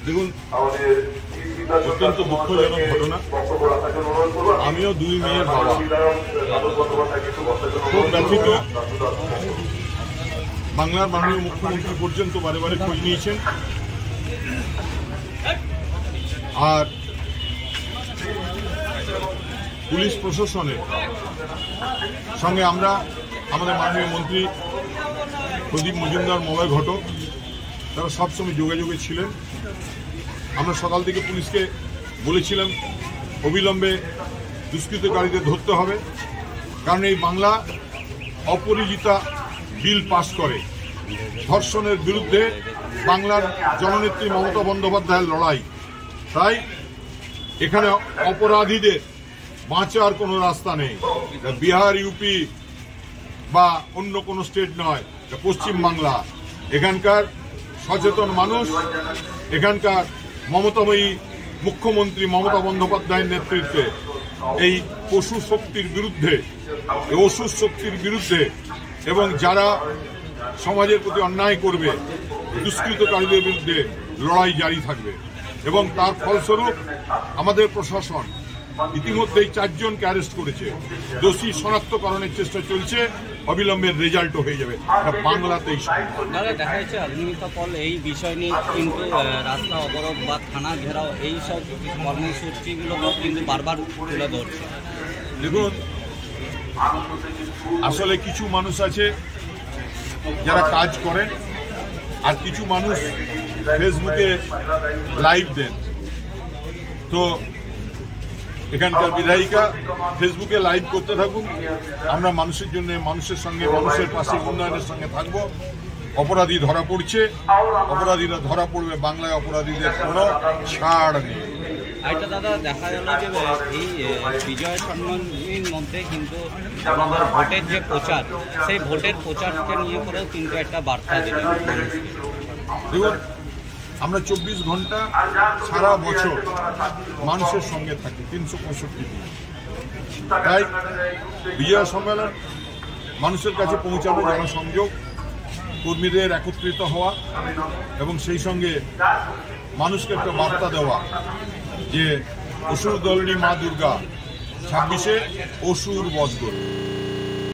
দেখুন, অত্যন্ত দুঃখজনক ঘটনা। আমিও 2 মেয়ের বাবা, খুব ব্যথিত। বাংলার মাননীয় মুখ্যমন্ত্রী পর্যন্ত বারে বারে খোঁজ নিয়েছেন, আর পুলিশ প্রশাসনের সঙ্গে আমরা আমাদের মাননীয় মন্ত্রী প্রদীপ মজুমদার মলয় ঘটক তারা সবসময় যোগাযোগে ছিলেন। আমরা সকাল থেকে পুলিশকে বলেছিলাম অবিলম্বে দুষ্কৃতকারীদের ধরতে হবে, কারণ এই বাংলা অপরাজিতা বিল পাস করে। ধর্ষণের বিরুদ্ধে বাংলার জননেত্রী মমতা বন্দ্যোপাধ্যায়ের লড়াই, তাই এখানে অপরাধীদের বাঁচার কোনো রাস্তা নেই। বিহার, ইউপি বা অন্য কোনো স্টেট নয়, পশ্চিমবাংলা। এখানকার সচেতন মানুষ, এখানকার মমতাময়ী মুখ্যমন্ত্রী মমতা বন্দ্যোপাধ্যায়ের নেতৃত্বে এই পশু শক্তির বিরুদ্ধে, অসুর শক্তির বিরুদ্ধে এবং যারা সমাজের প্রতি অন্যায় করবে, দুষ্কৃতকারীদের বিরুদ্ধে লড়াই জারি থাকবে। এবং তার ফলস্বরূপ আমাদের প্রশাসন ইতিমধ্যেই 4 জনকে অ্যারেস্ট করেছে। দোষী শনাক্তকরণের চেষ্টা চলছে, অবিলম্বে রেজাল্টও হয়ে যাবে। বাংলাতেই দেখা যাচ্ছে অগ্নিমিত্রা এই বিষয় নিয়ে কিন্তু রাস্তা অবরোধ বা থানা ঘেরাও এই সব কর্মসূচিগুলো কিন্তু বারবার তুলে ধরছে। দেখুন, আসলে কিছু মানুষ আছে যারা কাজ করেন, আর কিছু মানুষ ফেসবুকে লাইভ দেন। তো এখানকার বিধায়িকা ফেসবুকে লাইভ করতে থাকুন, আমরা মানুষের জন্য, মানুষের সঙ্গে, মানুষের পাশে, উন্নয়নের সঙ্গে থাকবো। অপরাধী ধরা পড়ছে, অপরাধীরা ধরা পড়বে, বাংলায় অপরাধীদের কোনো ছাড় নেই। এটা দাদা দেখা গেল যে এই বিজয় সম্মানের মধ্যে কিন্তু আমাদের ভোটের যে প্রচার, সেই ভোটের প্রচারকে নিয়ে করেও কিন্তু একটা বার্তা দিলেন। দেখুন, আমরা 24 ঘন্টা সারা বছর মানুষের সঙ্গে থাকি, 365 দিন। তাই বিজয় সম্মেলন মানুষের কাছে পৌঁছানো, জনসংযোগ, কর্মীদের একত্রিত হওয়া এবং সেই সঙ্গে মানুষকে একটা বার্তা দেওয়া যে অসুর দলনী মা দুর্গা 26-এ অসুর বধ করবে।